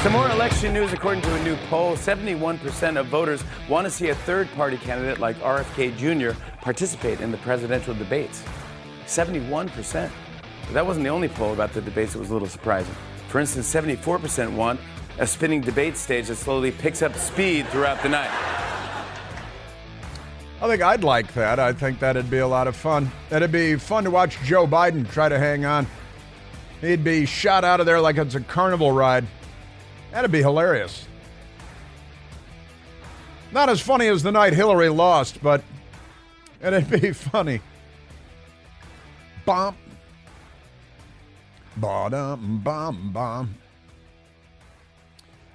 Some more election news. According to a new poll, 71% of voters want to see a third-party candidate like RFK Jr. participate in the presidential debates. 71%. But that wasn't the only poll about the debates that was a little surprising. For instance, 74% want a spinning debate stage that slowly picks up speed throughout the night. I think I'd like that. I think that'd be a lot of fun. It'd be fun to watch Joe Biden try to hang on. He'd be shot out of there like it's a carnival ride. That'd be hilarious. Not as funny as the night Hillary lost, but it'd be funny. Bomb. Ba-dum, bomb, bomb.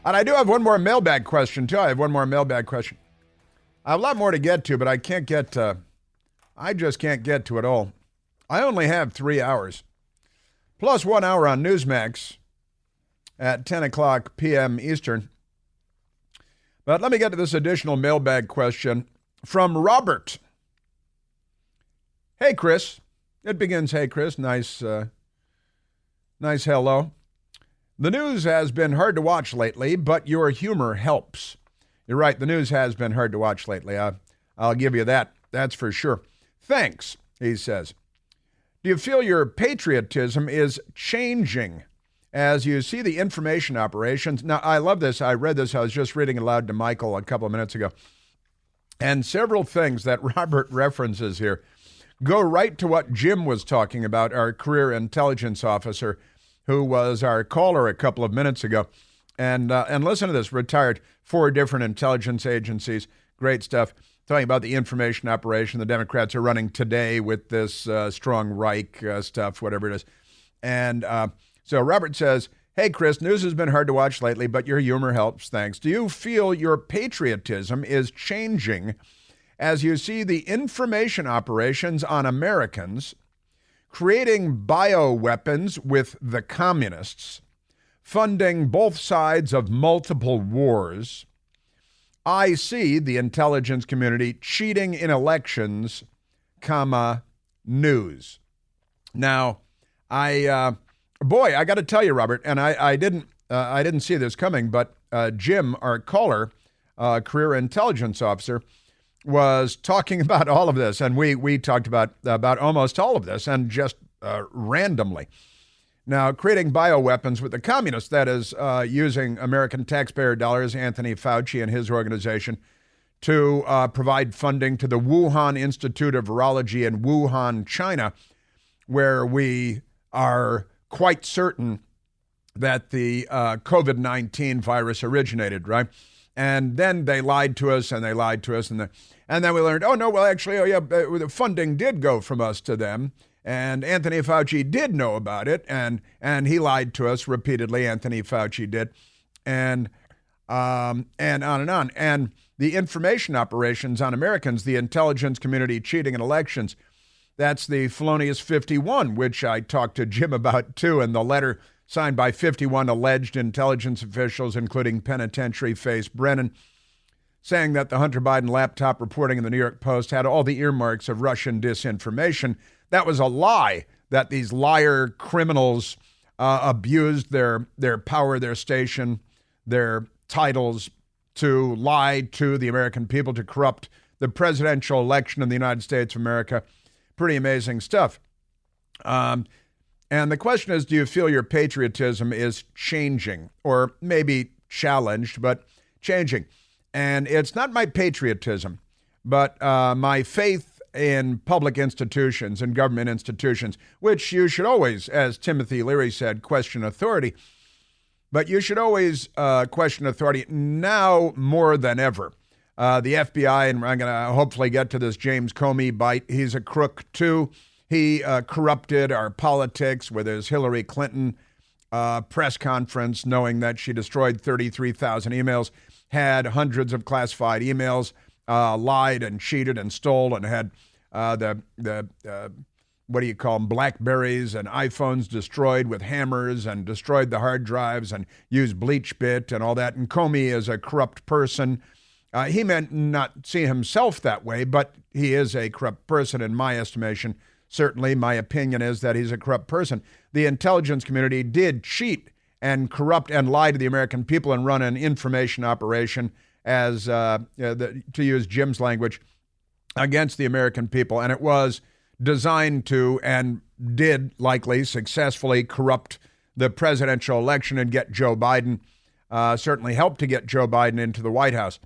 And I do have one more mailbag question, too. I have one more mailbag question. I have a lot more to get to, but I just can't get to it all. I only have 3 hours. Plus 1 hour on Newsmax at 10 o'clock p.m. Eastern. But let me get to this additional mailbag question from Robert. Hey, Chris. It begins, hey, Chris. Nice hello. The news has been hard to watch lately, but your humor helps. You're right. The news has been hard to watch lately. I'll give you that. That's for sure. Thanks, he says. Do you feel your patriotism is changing as you see the information operations? Now, I love this. I read this. I was just reading aloud to Michael a couple of minutes ago. And several things that Robert references here go right to what Jim was talking about, our career intelligence officer, who was our caller a couple of minutes ago. And listen to this, retired 4 different intelligence agencies, great stuff, talking about the information operation the Democrats are running today with this strong Reich stuff, whatever it is. And so Robert says, hey, Chris, news has been hard to watch lately, but your humor helps, thanks. Do you feel your patriotism is changing as you see the information operations on Americans creating bioweapons with the communists, funding both sides of multiple wars? I see the intelligence community cheating in elections, news. Now, I got to tell you, Robert, and I didn't see this coming, but Jim, our caller, career intelligence officer, was talking about all of this, and we talked about almost all of this, and just randomly. Now, creating bioweapons with the communists, that is using American taxpayer dollars, Anthony Fauci and his organization, to provide funding to the Wuhan Institute of Virology in Wuhan, China, where we are quite certain that the COVID-19 virus originated, right? And then they lied to us, and they lied to us, and then we learned, the funding did go from us to them. And Anthony Fauci did know about it, and he lied to us repeatedly. Anthony Fauci did, and on and on. And the information operations on Americans, the intelligence community cheating in elections, that's the Felonious 51, which I talked to Jim about too, and the letter signed by 51 alleged intelligence officials, including penitentiary face Brennan, saying that the Hunter Biden laptop reporting in the New York Post had all the earmarks of Russian disinformation. That was a lie, that these liar criminals abused their power, their station, their titles to lie to the American people, to corrupt the presidential election in the United States of America. Pretty amazing stuff. And the question is, do you feel your patriotism is changing, or maybe challenged, but changing? And it's not my patriotism, but my faith in public institutions and government institutions, which you should always, as Timothy Leary said, question authority. But you should always question authority now more than ever. The FBI, and I'm going to hopefully get to this James Comey bite, he's a crook too. He corrupted our politics with his Hillary Clinton press conference, knowing that she destroyed 33,000 emails, had hundreds of classified emails, lied and cheated and stole, and had what do you call them, Blackberries and iPhones destroyed with hammers, and destroyed the hard drives and used BleachBit and all that. And Comey is a corrupt person. He meant not see himself that way, but he is a corrupt person in my estimation. Certainly, my opinion is that he's a corrupt person. The intelligence community did cheat and corrupt and lie to the American people and run an information operation, as to use Jim's language, against the American people. And it was designed to, and did likely successfully, corrupt the presidential election and get Joe Biden, certainly helped to get Joe Biden into the White House.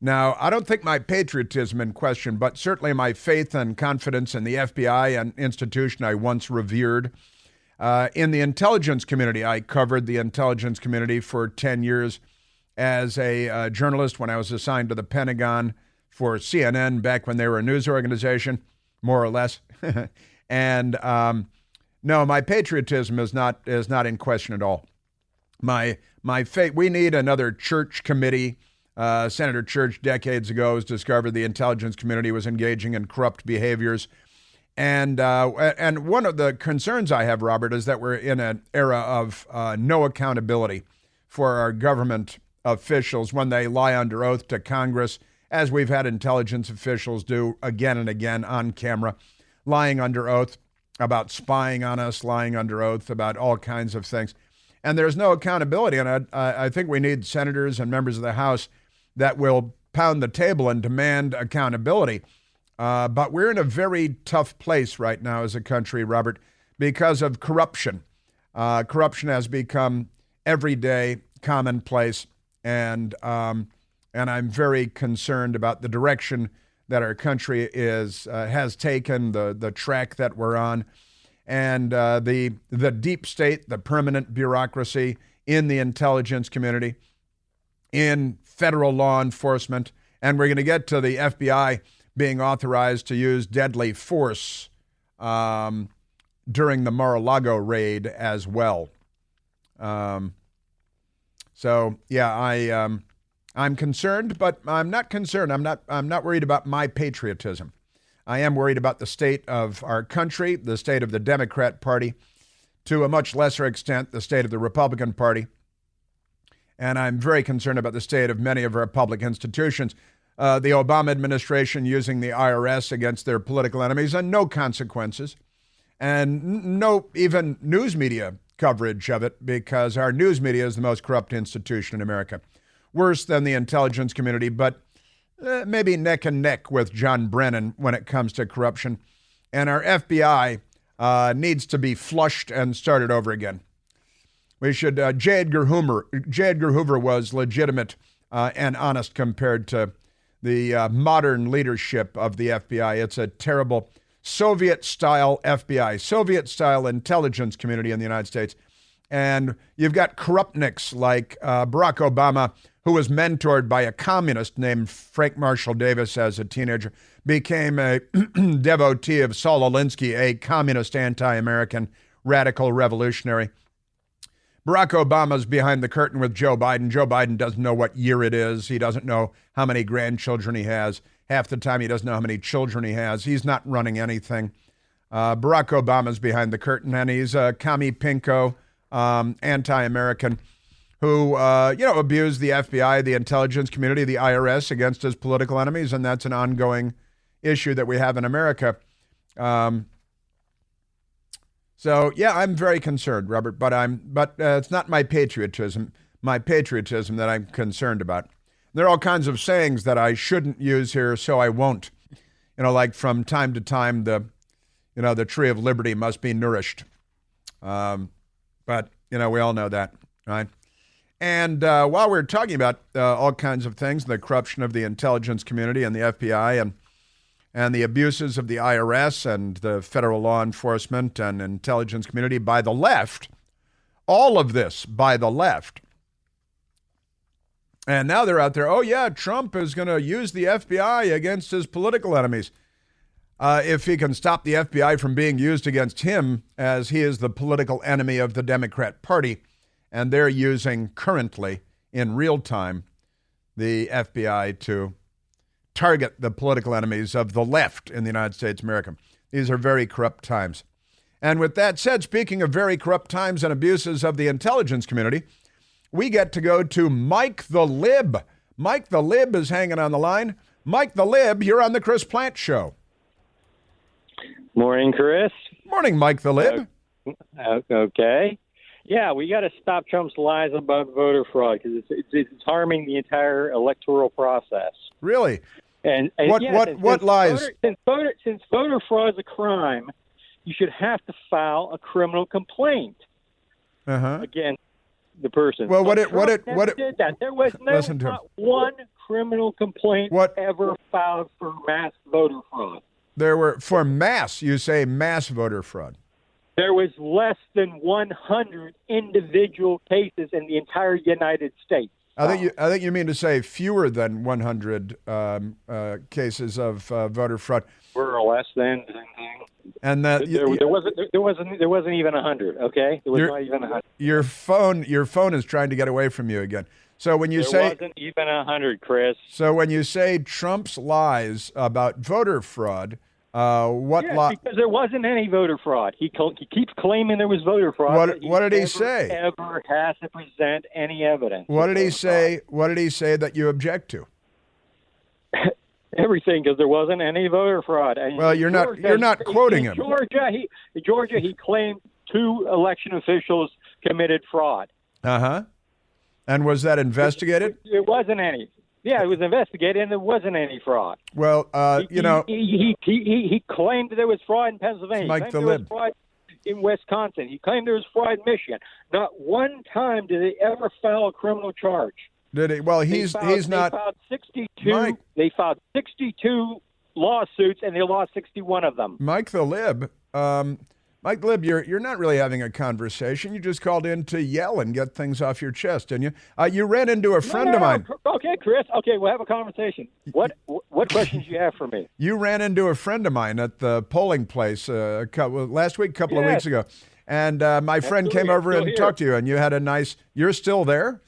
Now, I don't think my patriotism in question, but certainly my faith and confidence in the FBI, an institution I once revered. In the intelligence community, I covered the intelligence community for 10 years as a journalist when I was assigned to the Pentagon for CNN back when they were a news organization, more or less. And no, my patriotism is not in question at all. My faith. We need another church committee. Senator Church decades ago has discovered the intelligence community was engaging in corrupt behaviors. And one of the concerns I have, Robert, is that we're in an era of no accountability for our government officials when they lie under oath to Congress, as we've had intelligence officials do again and again on camera, lying under oath about spying on us, lying under oath about all kinds of things. And there's no accountability. And I think we need senators and members of the House that will pound the table and demand accountability. But we're in a very tough place right now as a country, Robert, because of corruption. Corruption has become everyday, commonplace, and I'm very concerned about the direction that our country has taken, the track that we're on, and the deep state, the permanent bureaucracy in the intelligence community, in federal law enforcement, and we're going to get to the FBI being authorized to use deadly force during the Mar-a-Lago raid as well. So yeah, I'm concerned, but I'm not concerned. I'm not worried about my patriotism. I am worried about the state of our country, the state of the Democrat Party, to a much lesser extent, the state of the Republican Party. And I'm very concerned about the state of many of our public institutions. The Obama administration using the IRS against their political enemies and no consequences, and no even news media coverage of it, because our news media is the most corrupt institution in America. Worse than the intelligence community, but maybe neck and neck with John Brennan when it comes to corruption. And our FBI needs to be flushed and started over again. We should, J. Edgar Hoover was legitimate and honest compared to the modern leadership of the FBI. It's a terrible Soviet-style FBI, Soviet-style intelligence community in the United States. And you've got corruptniks like Barack Obama, who was mentored by a communist named Frank Marshall Davis as a teenager, became a devotee of Saul Alinsky, a communist anti-American radical revolutionary. Barack Obama's behind the curtain with Joe Biden. Joe Biden doesn't know what year it is. He doesn't know how many grandchildren he has. Half the time he doesn't know how many children he has. He's not running anything. Barack Obama's behind the curtain, and he's a commie pinko, anti-American who, abused the FBI, the intelligence community, the IRS against his political enemies, and that's an ongoing issue that we have in America. So yeah, I'm very concerned, Robert, but it's not my patriotism that I'm concerned about. There are all kinds of sayings that I shouldn't use here, so I won't. Like from time to time, the tree of liberty must be nourished. But we all know that, right? And while we're talking about all kinds of things, the corruption of the intelligence community and the FBI and the abuses of the IRS and the federal law enforcement and intelligence community by the left, all of this by the left. And now they're out there, oh yeah, Trump is going to use the FBI against his political enemies. If he can stop the FBI from being used against him, as he is the political enemy of the Democrat Party, and they're using currently, in real time, the FBI to target the political enemies of the left in the United States of America. These are very corrupt times. And with that said, speaking of very corrupt times and abuses of the intelligence community, we get to go to Mike the Lib. Mike the Lib is hanging on the line. Mike the Lib, you're on the Chris Plante Show. Morning, Chris. Morning, Mike the Lib. Okay. Yeah, we got to stop Trump's lies about voter fraud because it's harming the entire electoral process. Really? And what lies? Since voter fraud is a crime, you should have to file a criminal complaint against the person. Well, did that? There was not one criminal complaint ever filed for mass voter fraud. There were for mass. You say mass voter fraud. There was less than 100 individual cases in the entire United States. I think you mean to say fewer than 100 cases of voter fraud. Or less than. And that there wasn't even 100. Okay, there was not even 100. Your phone is trying to get away from you again. So when you there wasn't even 100, Chris. So when you say Trump's lies about voter fraud, because there wasn't any voter fraud. He keeps claiming there was voter fraud. What did he say? Ever has to present any evidence. What did he say? What did he say that you object to? Everything, because there wasn't any voter fraud. And well, you're not quoting him. Georgia, he claimed 2 election officials committed fraud. And was that investigated? It wasn't any. Yeah, it was investigated, and there wasn't any fraud. Well, he claimed there was fraud in Pennsylvania. Mike the Lib. There was fraud in Wisconsin. He claimed there was fraud in Michigan. Not one time did they ever file a criminal charge. Did he? Well, he's not. They filed 62. Mike, they filed 62 lawsuits, and they lost 61 of them. Mike the Lib. Mike Lib, you're not really having a conversation. You just called in to yell and get things off your chest, didn't you? You ran into a friend of mine. Okay, Chris. Okay, we'll have a conversation. What questions do you have for me? You ran into a friend of mine at the polling place last week, a couple of weeks ago, and my friend came over and talked to you, and you had a nice. You're still there?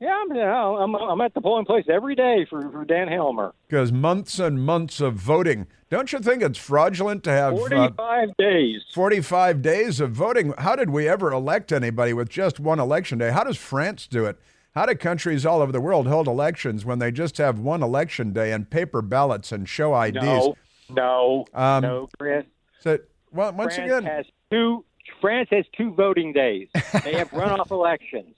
Yeah, I'm at the polling place every day for Dan Helmer. Because months and months of voting. Don't you think it's fraudulent to have 45 days? 45 days of voting. How did we ever elect anybody with just one election day? How does France do it? How do countries all over the world hold elections when they just have one election day and paper ballots and show IDs? No, Chris. So, well, once again, France has 2 voting days. They have runoff elections.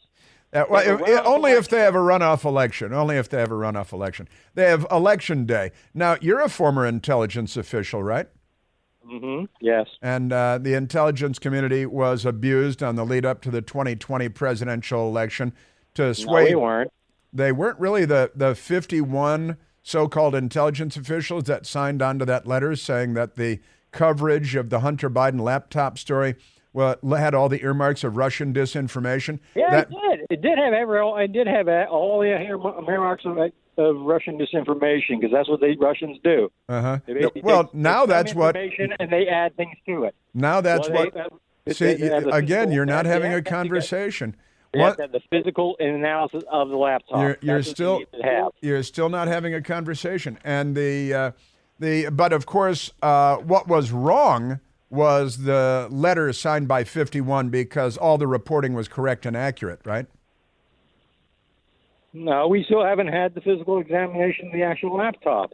Only if they have a runoff election. Only if they have a runoff election. They have election day. Now, you're a former intelligence official, right? Mm-hmm. Yes. And the intelligence community was abused on the lead up to the 2020 presidential election to sway. No, we weren't. They weren't really the 51 so-called intelligence officials that signed onto that letter saying that the coverage of the Hunter Biden laptop story had all the earmarks of Russian disinformation. Yeah, it did. It did have all the earmarks of Russian disinformation because that's what the Russians do. Now that's what. And they add things to it. Now that's again, you're not having a conversation. They have to have the physical analysis of the laptop. You're still not having a conversation, and but of course, what was wrong was the letter signed by 51 because all the reporting was correct and accurate, right? No, we still haven't had the physical examination of the actual laptop.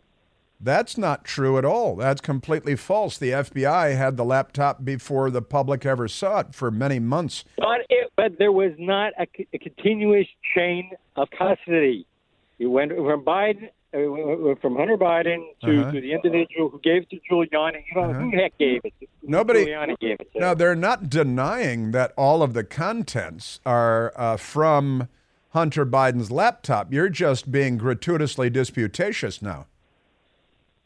That's not true at all. That's completely false. The FBI had the laptop before the public ever saw it for many months. But there was not a continuous chain of custody. It went from Biden. From Hunter Biden to the individual who gave it to Giuliani. You know, who the heck gave it to? Giuliani gave it to. No, they're not denying that all of the contents are from Hunter Biden's laptop. You're just being gratuitously disputatious now.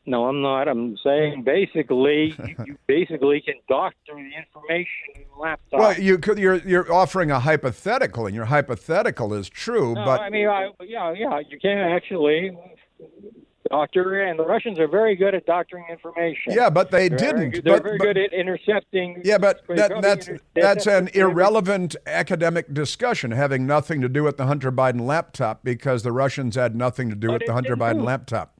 No, I'm not. I'm saying basically, you basically can doctor the information in the laptop. Well, you're offering a hypothetical, and your hypothetical is true. No, but I mean, you can actually doctor, and the Russians are very good at doctoring information. Yeah, but they didn't. They're very good at intercepting. Yeah, but that's an irrelevant academic discussion having nothing to do with the Hunter Biden laptop because the Russians had nothing to do with the Hunter Biden laptop.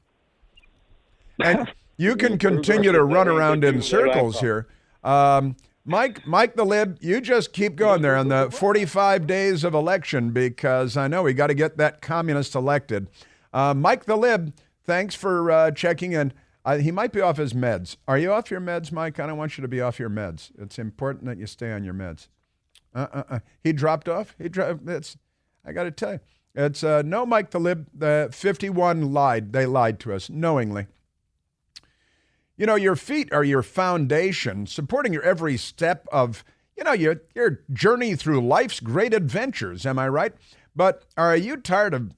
And you can continue to run around in circles here. Mike the Lib, you just keep going there on the 45 days of election because I know we got to get that communist elected. Mike the Lib, thanks for checking in. He might be off his meds. Are you off your meds, Mike? I don't want you to be off your meds. It's important that you stay on your meds. He dropped off. I got to tell you. It's no Mike the Lib. The 51 lied. They lied to us knowingly. You know, your feet are your foundation, supporting your every step of, your journey through life's great adventures. Am I right? But are you tired of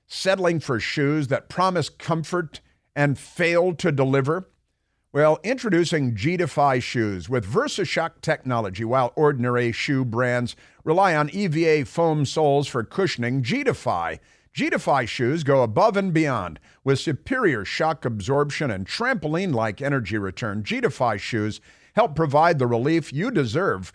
settling for shoes that promise comfort and fail to deliver? Well, introducing G-Defy shoes with VersaShock technology. While ordinary shoe brands rely on EVA foam soles for cushioning, G-Defy shoes go above and beyond with superior shock absorption and trampoline-like energy return. G-Defy shoes help provide the relief you deserve,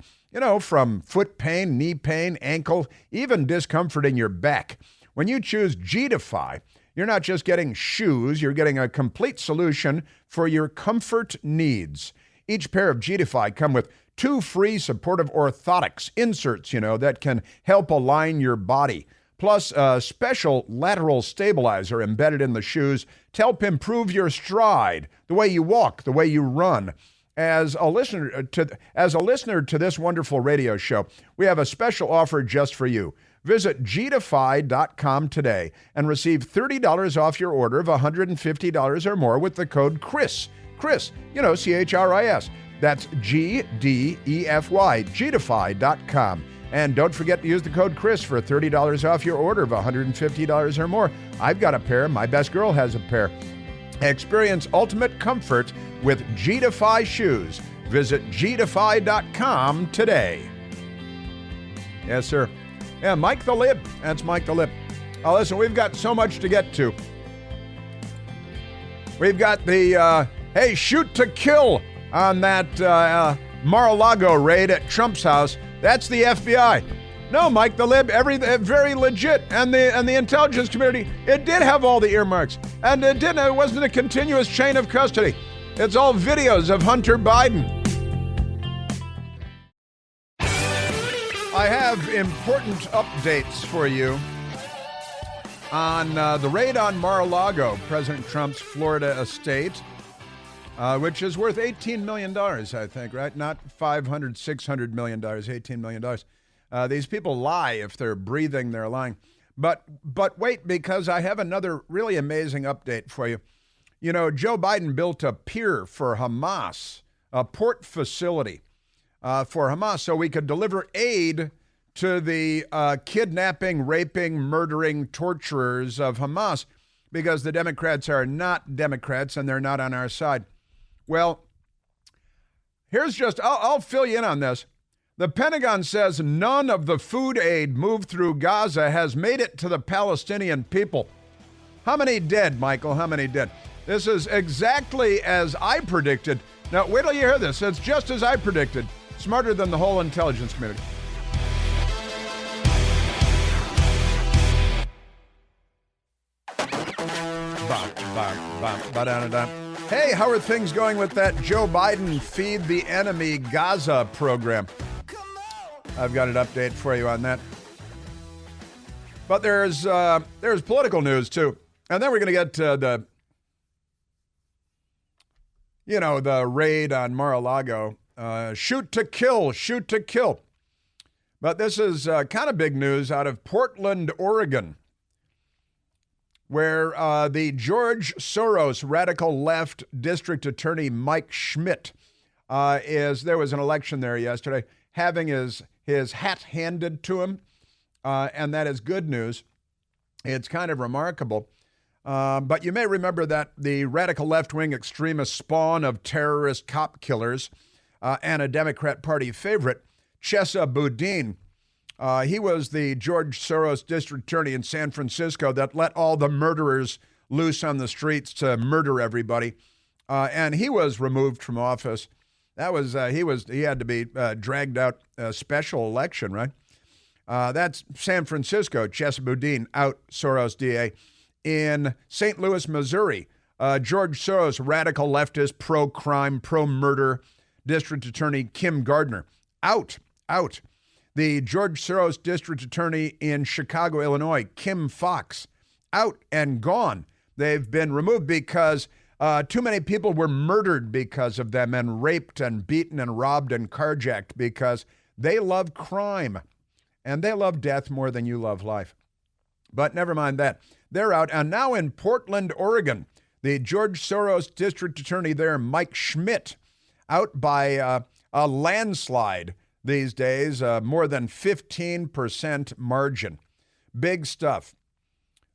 from foot pain, knee pain, ankle, even discomfort in your back. When you choose G-Defy, you're not just getting shoes, you're getting a complete solution for your comfort needs. Each pair of G-Defy come with 2 free supportive orthotics, inserts, that can help align your body. Plus a special lateral stabilizer embedded in the shoes to help improve your stride, the way you walk, the way you run. As a listener to this wonderful radio show, we have a special offer just for you. Visit gdefy.com today and receive $30 off your order of $150 or more with the code CHRIS. CHRIS, CHRIS. That's GDEFY, gdefy.com. And don't forget to use the code CHRIS for $30 off your order of $150 or more. I've got a pair. My best girl has a pair. Experience ultimate comfort with G-Defy shoes. Visit gdefy.com today. Yes, sir. Yeah, Mike the Lib. That's Mike the Lib. Oh, listen, we've got so much to get to. We've got the, shoot to kill on that Mar-a-Lago raid at Trump's house. That's the FBI. No, Mike the Lib, very legit. And the intelligence community, it did have all the earmarks. And it wasn't a continuous chain of custody. It's all videos of Hunter Biden. I have important updates for you on the raid on Mar-a-Lago, President Trump's Florida estate, which is worth $18 million, I think, right? Not $500, $600 million, $18 million. These people lie if they're breathing, they're lying. But wait, because I have another really amazing update for you. Joe Biden built a pier for Hamas, a port facility for Hamas, so we could deliver aid to the kidnapping, raping, murdering torturers of Hamas, because the Democrats are not Democrats and they're not on our side. Well, I'll fill you in on this. The Pentagon says none of the food aid moved through Gaza has made it to the Palestinian people. How many dead, Michael? How many dead? This is exactly as I predicted. Now, wait till you hear this. It's just as I predicted. Smarter than the whole intelligence community. Hey, how are things going with that Joe Biden Feed the Enemy Gaza program? I've got an update for you on that. But there's political news too. And then we're going to get to the raid on Mar-a-Lago. Shoot to kill. But this is kind of big news out of Portland, Oregon, where the George Soros radical left district attorney Mike Schmidt there was an election there yesterday, having his hat handed to him, and that is good news. It's kind of remarkable. But you may remember that the radical left-wing extremist spawn of terrorist cop killers and a Democrat Party favorite, Chesa Boudin, he was the George Soros district attorney in San Francisco that let all the murderers loose on the streets to murder everybody. And he was removed from office. That was he had to be dragged out a special election, right? That's San Francisco, Chesa Boudin, out Soros DA. In St. Louis, Missouri, George Soros radical leftist pro-crime, pro-murder district attorney Kim Gardner, out. The George Soros district attorney in Chicago, Illinois, Kim Foxx, out and gone. They've been removed because too many people were murdered because of them, and raped and beaten and robbed and carjacked because They love crime, and they love death more than you love life. But never mind that. They're out. And now in Portland, Oregon, the George Soros district attorney there, Mike Schmidt, out by a landslide these days, more than 15% margin. Big stuff.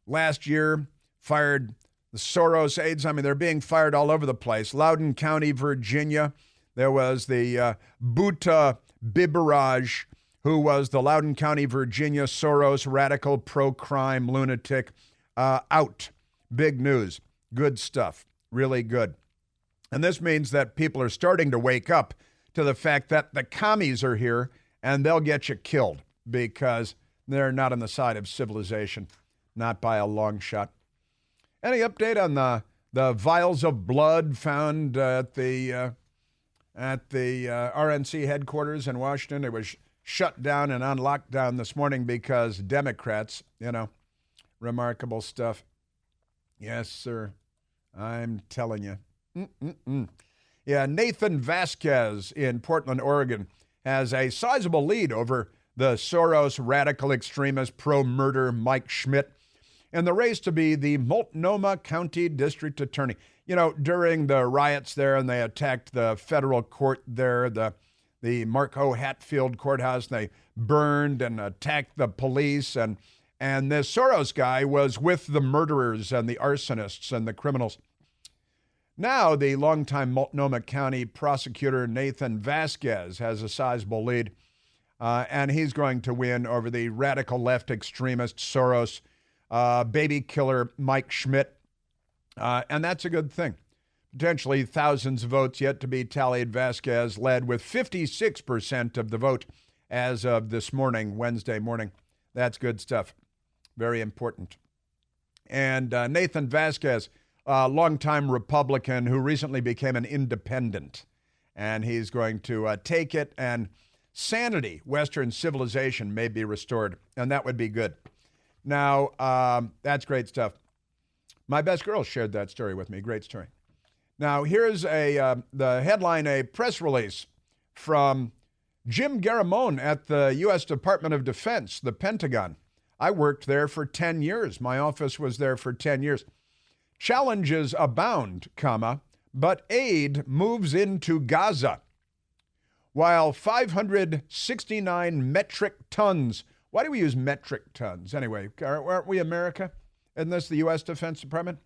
Last year, fired the Soros aides. I mean, they're being fired all over the place. Loudoun County, Virginia, there was the Buta Biberaj, who was the Loudoun County, Virginia Soros radical pro-crime lunatic, out. Big news. Good stuff. Really good. And this means that people are starting to wake up to the fact that the commies are here and they'll get you killed because they're not on the side of civilization, not by a long shot. Any update on the vials of blood found at the RNC headquarters in Washington? It was shut down and on lockdown this morning because Democrats, remarkable stuff. Yes, sir. I'm telling you. Yeah, Nathan Vasquez in Portland, Oregon, has a sizable lead over the Soros radical extremist pro-murder Mike Schmidt in the race to be the Multnomah County District Attorney. During the riots there, and they attacked the federal court there, the Mark O. Hatfield courthouse, and they burned and attacked the police, and this Soros guy was with the murderers and the arsonists and the criminals. Now, the longtime Multnomah County prosecutor Nathan Vasquez has a sizable lead, and he's going to win over the radical left extremist Soros baby killer Mike Schmidt, and that's a good thing. Potentially thousands of votes yet to be tallied. Vasquez led with 56% of the vote as of this morning, Wednesday morning. That's good stuff. Very important. And Nathan Vasquez, a longtime Republican who recently became an independent, and he's going to take it, and sanity, Western civilization may be restored, and that would be good. Now, that's great stuff. My best girl shared that story with me. Great story. Now, here's the headline, a press release from Jim Garamone at the U.S. Department of Defense, the Pentagon. I worked there for 10 years. My office was there for 10 years. Challenges abound, but aid moves into Gaza. While 569 metric tons, why do we use metric tons? Anyway, aren't we America? Isn't this the U.S. Defense Department?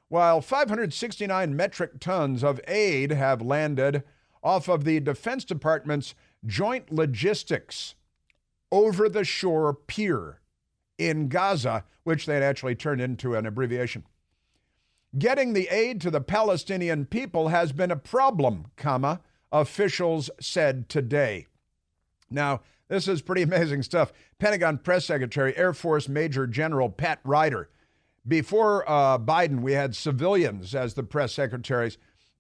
While 569 metric tons of aid have landed off of the Defense Department's Joint Logistics over-the-shore pier in Gaza, which they'd actually turned into an abbreviation. Getting the aid to the Palestinian people has been a problem, officials said today. Now, this is pretty amazing stuff. Pentagon Press Secretary, Air Force Major General Pat Ryder. Before Biden, we had civilians as the press secretaries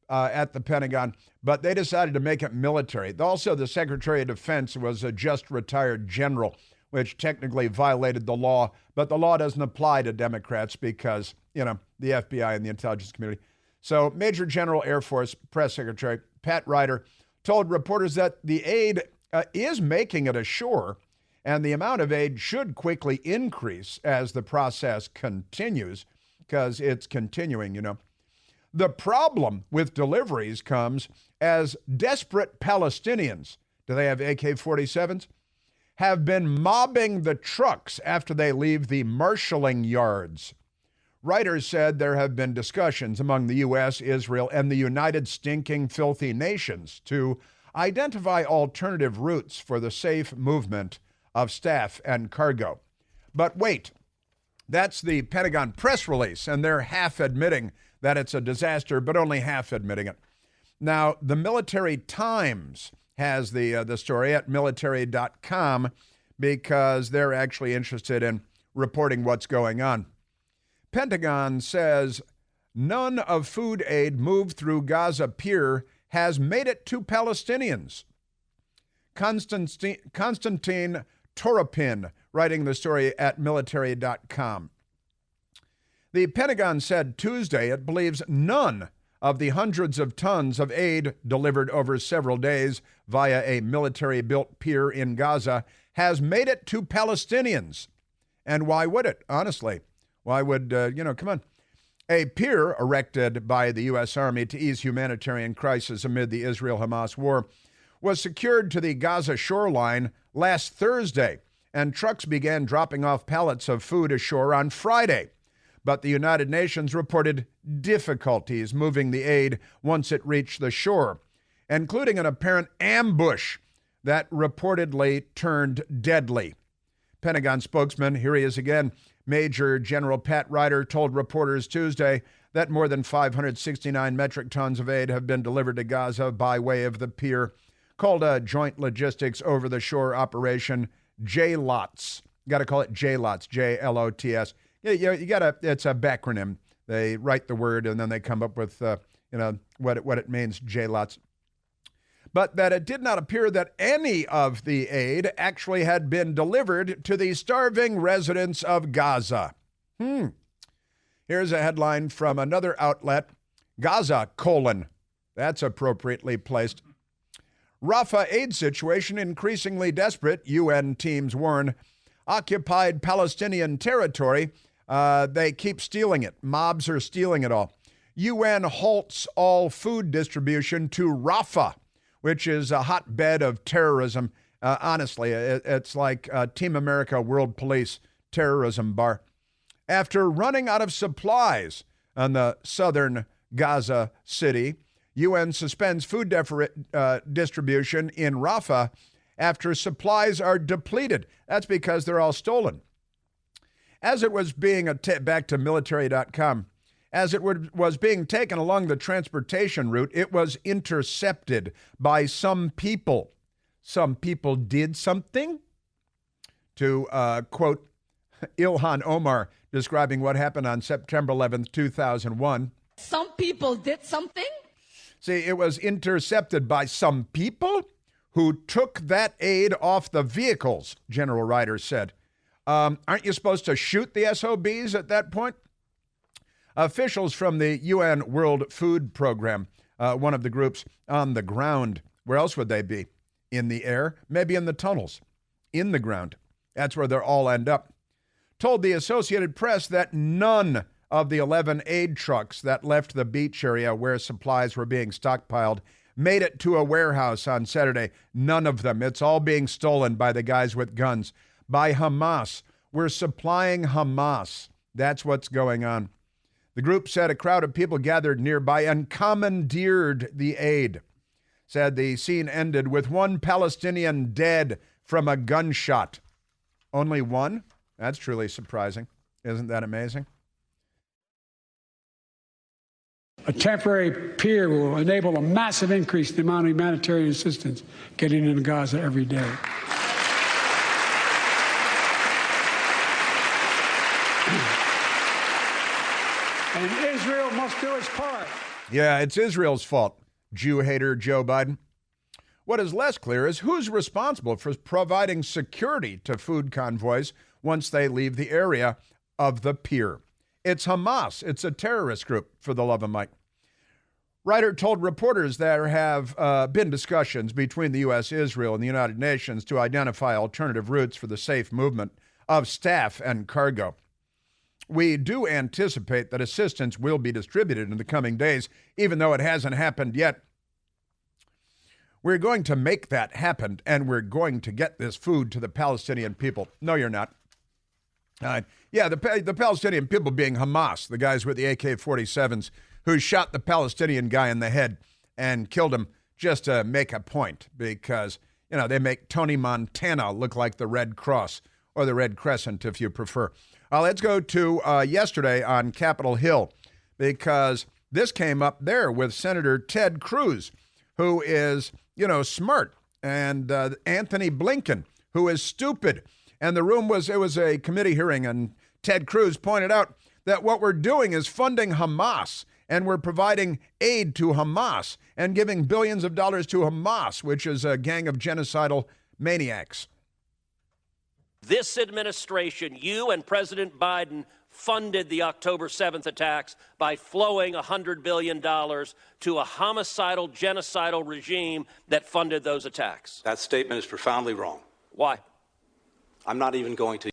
at the Pentagon, but they decided to make it military. Also, the Secretary of Defense was a just retired general, which technically violated the law, but the law doesn't apply to Democrats because, the FBI and the intelligence community. So Major General Air Force Press Secretary Pat Ryder told reporters that the aid is making it ashore, and the amount of aid should quickly increase as the process continues, because it's continuing, The problem with deliveries comes as desperate Palestinians, do they have AK-47s? Have been mobbing the trucks after they leave the marshaling yards. Ryder said there have been discussions among the U.S., Israel, and the United Stinking Filthy Nations to identify alternative routes for the safe movement of staff and cargo. But wait, that's the Pentagon press release, and they're half admitting that it's a disaster, but only half admitting it. Now, the Military Times has the story at military.com because they're actually interested in reporting what's going on. Pentagon says none of food aid moved through Gaza pier has made it to Palestinians. Konstantin Toropin writing the story at military.com. The Pentagon said Tuesday it believes none of the hundreds of tons of aid delivered over several days via a military-built pier in Gaza has made it to Palestinians. And why would it, honestly? Why would, come on. A pier erected by the U.S. Army to ease humanitarian crisis amid the Israel-Hamas war was secured to the Gaza shoreline last Thursday, and trucks began dropping off pallets of food ashore on Friday. But the United Nations reported difficulties moving the aid once it reached the shore, including an apparent ambush that reportedly turned deadly. Pentagon spokesman, here he is again, Major General Pat Ryder, told reporters Tuesday that more than 569 metric tons of aid have been delivered to Gaza by way of the pier, called a Joint Logistics Over-the-Shore Operation, JLOTS. Got to call it JLOTS, J-L-O-T-S. You got to, it's a backronym. They write the word and then they come up with, what it means, JLOTS. But that it did not appear that any of the aid actually had been delivered to the starving residents of Gaza. Here's a headline from another outlet, Gaza, that's appropriately placed. Rafah aid situation increasingly desperate, UN teams warn. Occupied Palestinian territory, they keep stealing it. Mobs are stealing it all. UN halts all food distribution to Rafah, which is a hotbed of terrorism. Honestly, it's like Team America World Police terrorism bar. After running out of supplies on the southern Gaza city, UN suspends food distribution in Rafah after supplies are depleted. That's because they're all stolen. As it was being, back to military.com, as it was being taken along the transportation route, it was intercepted by some people. Some people did something? To quote Ilhan Omar describing what happened on September 11th, 2001. Some people did something? See, it was intercepted by some people who took that aid off the vehicles, General Ryder said. Aren't you supposed to shoot the SOBs at that point? Officials from the UN World Food Program, one of the groups on the ground, where else would they be? In the air? Maybe in the tunnels. In the ground. That's where they'll all end up. Told the Associated Press that none of the 11 aid trucks that left the beach area where supplies were being stockpiled made it to a warehouse on Saturday. None of them. It's all being stolen by the guys with guns. By Hamas. We're supplying Hamas. That's what's going on. The group said a crowd of people gathered nearby and commandeered the aid. Said the scene ended with one Palestinian dead from a gunshot. Only one? That's truly surprising. Isn't that amazing? A temporary pier will enable a massive increase in the amount of humanitarian assistance getting into Gaza every day. And Israel must do its part. Yeah, it's Israel's fault, Jew hater Joe Biden. What is less clear is who's responsible for providing security to food convoys once they leave the area of the pier. It's Hamas. It's a terrorist group, for the love of Mike. Ryder told reporters there have been discussions between the U.S., Israel, and the United Nations to identify alternative routes for the safe movement of staff and cargo. We do anticipate that assistance will be distributed in the coming days, even though it hasn't happened yet. We're going to make that happen, and we're going to get this food to the Palestinian people. No, you're not. The Palestinian people being Hamas, the guys with the AK-47s who shot the Palestinian guy in the head and killed him just to make a point because, they make Tony Montana look like the Red Cross or the Red Crescent, if you prefer. Let's go to yesterday on Capitol Hill because this came up there with Senator Ted Cruz, who is, smart, and Anthony Blinken, who is stupid. And it was a committee hearing, and Ted Cruz pointed out that what we're doing is funding Hamas, and we're providing aid to Hamas and giving billions of dollars to Hamas, which is a gang of genocidal maniacs. This administration, you and President Biden, funded the October 7th attacks by flowing $100 billion to a homicidal, genocidal regime that funded those attacks. That statement is profoundly wrong. Why? I'm not even going to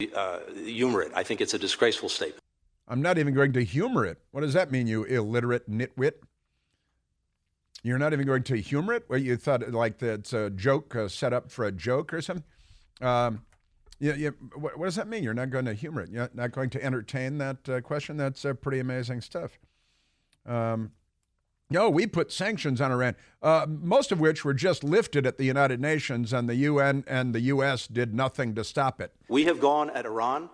humor it. I think it's a disgraceful statement. I'm not even going to humor it. What does that mean, you illiterate nitwit? You're not even going to humor it? Well, you thought like that's a joke set up for a joke or something? What does that mean? You're not going to humor it? You're not going to entertain that question? That's pretty amazing stuff. No, we put sanctions on Iran, most of which were just lifted at the United Nations, and the UN and the U.S. did nothing to stop it. We have gone at Iran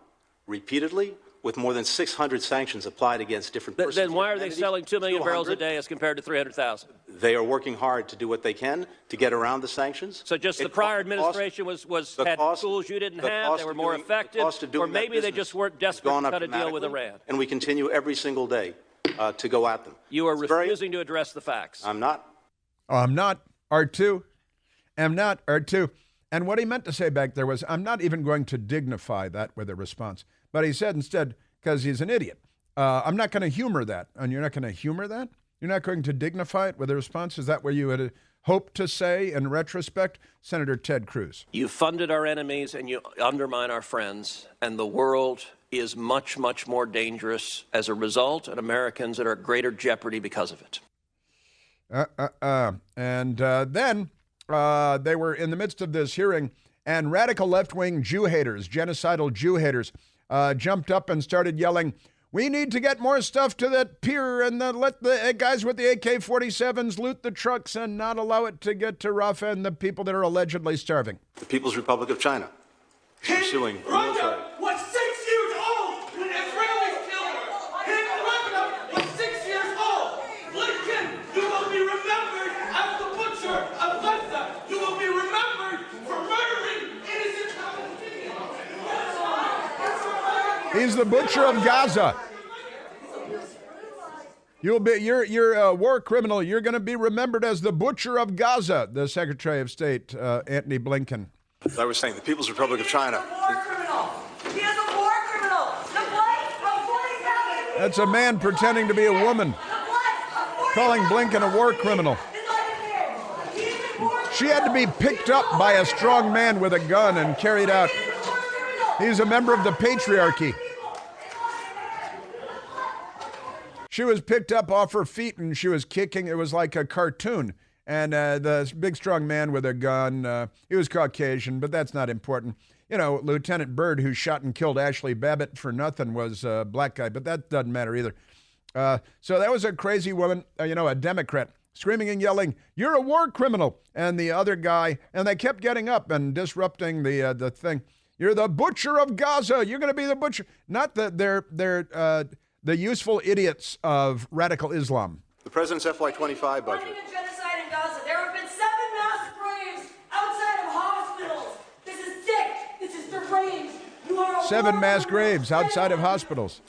repeatedly with more than 600 sanctions applied against different persons. Then why are they selling 2 million barrels a day as compared to 300,000? They are working hard to do what they can to get around the sanctions. So just the prior administration had tools you didn't have, they were more effective, or maybe they just weren't desperate to cut a deal with Iran. And we continue every single day to go at them. You are refusing to address the facts. I'm not. I'm not, R2. I'm not, R2. And what he meant to say back there was, I'm not even going to dignify that with a response. But he said instead, because he's an idiot, I'm not going to humor that. And you're not going to humor that? You're not going to dignify it with a response? Is that what you had hoped to say in retrospect? Senator Ted Cruz. You funded our enemies and you undermine our friends, and the world is much, much more dangerous as a result, and Americans are at greater jeopardy because of it. And then they were in the midst of this hearing, and radical left-wing Jew haters, genocidal Jew haters, jumped up and started yelling, "We need to get more stuff to that pier and let the guys with the AK-47s loot the trucks and not allow it to get to Rafah and the people that are allegedly starving." The People's Republic of China pursuing military. Was 6 years old when Israelis killed her. His Rafah was 6 years old. Blinken, you will be remembered as the butcher of Gaza. You will be remembered for murdering innocent Palestinians. He's the butcher of Gaza. You're a war criminal. You're going to be remembered as the butcher of Gaza, the Secretary of State, Antony Blinken. I was saying the People's Republic of China. War criminal. He is a war criminal. The blood of 47. That's a man pretending to be a woman, calling Blinken a war criminal. She had to be picked up by a strong man with a gun and carried out. He's a member of the patriarchy. She was picked up off her feet and she was kicking. It was like a cartoon. And the big, strong man with a gun, he was Caucasian, but that's not important. You know, Lieutenant Byrd, who shot and killed Ashley Babbitt for nothing, was a black guy, but that doesn't matter either. So that was a crazy woman, a Democrat, screaming and yelling, "You're a war criminal!" And the other guy, and they kept getting up and disrupting the thing. "You're the butcher of Gaza. You're going to be the butcher." Not that they're the useful idiots of radical Islam. The president's FY25 budget. Genocide in Gaza. There have been 7 mass graves outside of hospitals. This is sick. This is deranged. You are a 7 mass graves outside of hospitals.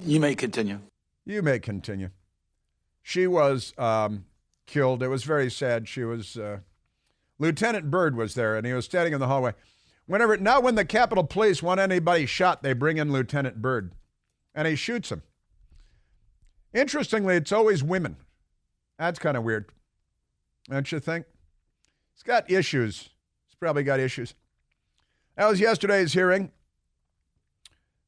You may continue. You may continue. She was killed. It was very sad. She was, Lieutenant Byrd was there, and he was standing in the hallway. When the Capitol Police want anybody shot, they bring in Lieutenant Byrd, and he shoots him. Interestingly, it's always women. That's kind of weird, don't you think? He's got issues. He's probably got issues. That was yesterday's hearing.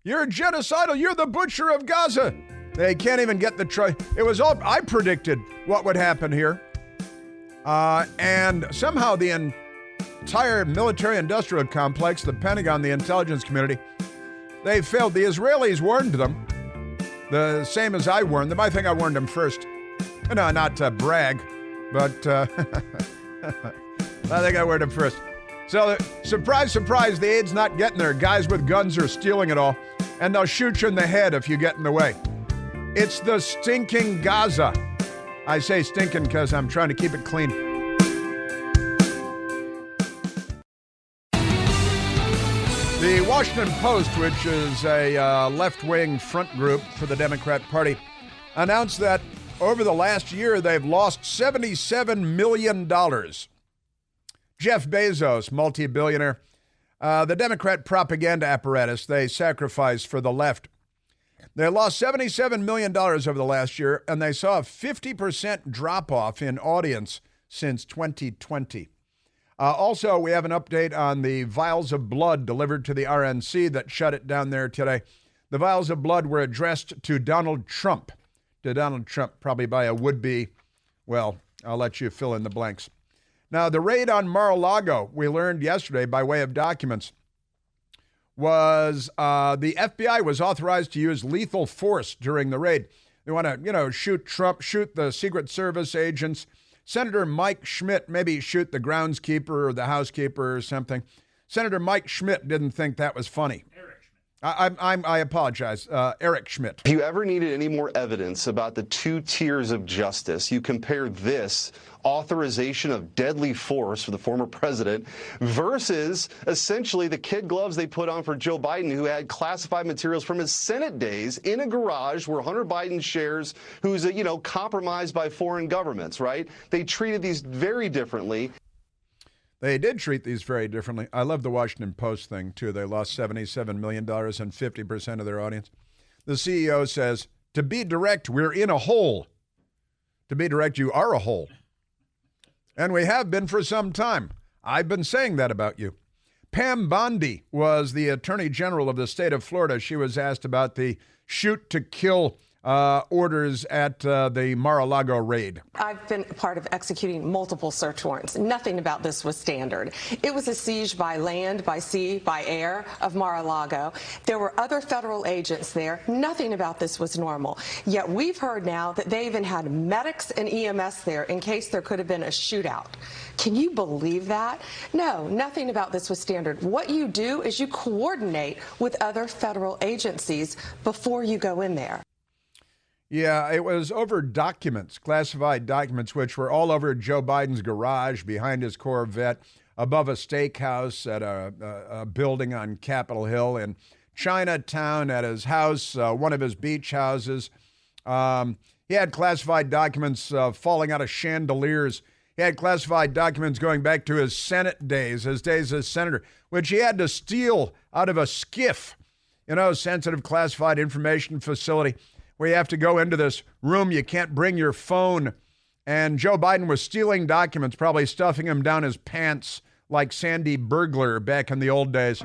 "You're genocidal. You're the butcher of Gaza." They can't even get the try. It was all, I predicted what would happen here. And somehow the entire military-industrial complex, the Pentagon, the intelligence community, they failed. The Israelis warned them, the same as I warned them. I think I warned them first. No, not to brag, but I think I warned them first. So, surprise, surprise, the aid's not getting there. Guys with guns are stealing it all, and they'll shoot you in the head if you get in the way. It's the stinking Gaza. I say stinking because I'm trying to keep it clean. The Washington Post, which is a left-wing front group for the Democrat Party, announced that over the last year they've lost $77 million. Jeff Bezos, multi-billionaire, the Democrat propaganda apparatus they sacrificed for the left. They lost $77 million over the last year, and they saw a 50% drop-off in audience since 2020. Also, we have an update on the vials of blood delivered to the RNC that shut it down there today. The vials of blood were addressed to Donald Trump. Probably by a would-be, well, I'll let you fill in the blanks. Now, the raid on Mar-a-Lago, we learned yesterday by way of documents, was the FBI was authorized to use lethal force during the raid. They want to, shoot Trump, shoot the Secret Service agents. Senator Mike Schmidt, maybe shoot the groundskeeper or the housekeeper or something. Senator Mike Schmidt didn't think that was funny. I apologize. Eric Schmidt. If you ever needed any more evidence about the two tiers of justice, you compare this authorization of deadly force for the former president versus essentially the kid gloves they put on for Joe Biden, who had classified materials from his Senate days in a garage where Hunter Biden shares, who's, compromised by foreign governments, right? They treated these very differently. They did treat these very differently. I love the Washington Post thing, too. They lost $77 million and 50% of their audience. The CEO says, to be direct, we're in a hole. To be direct, you are a hole. And we have been for some time. I've been saying that about you. Pam Bondi was the Attorney General of the state of Florida. She was asked about the shoot-to-kill orders at the Mar-a-Lago raid. I've been a part of executing multiple search warrants. Nothing about this was standard. It was a siege by land, by sea, by air of Mar-a-Lago. There were other federal agents there. Nothing about this was normal. Yet we've heard now that they even had medics and EMS there in case there could have been a shootout. Can you believe that? No, nothing about this was standard. What you do is you coordinate with other federal agencies before you go in there. Yeah, it was over documents, classified documents, which were all over Joe Biden's garage, behind his Corvette, above a steakhouse at a building on Capitol Hill, in Chinatown at his house, one of his beach houses. He had classified documents falling out of chandeliers. He had classified documents going back to his Senate days, his days as senator, which he had to steal out of a SCIF, sensitive classified information facility, where you have to go into this room, you can't bring your phone. And Joe Biden was stealing documents, probably stuffing them down his pants like Sandy Burglar back in the old days.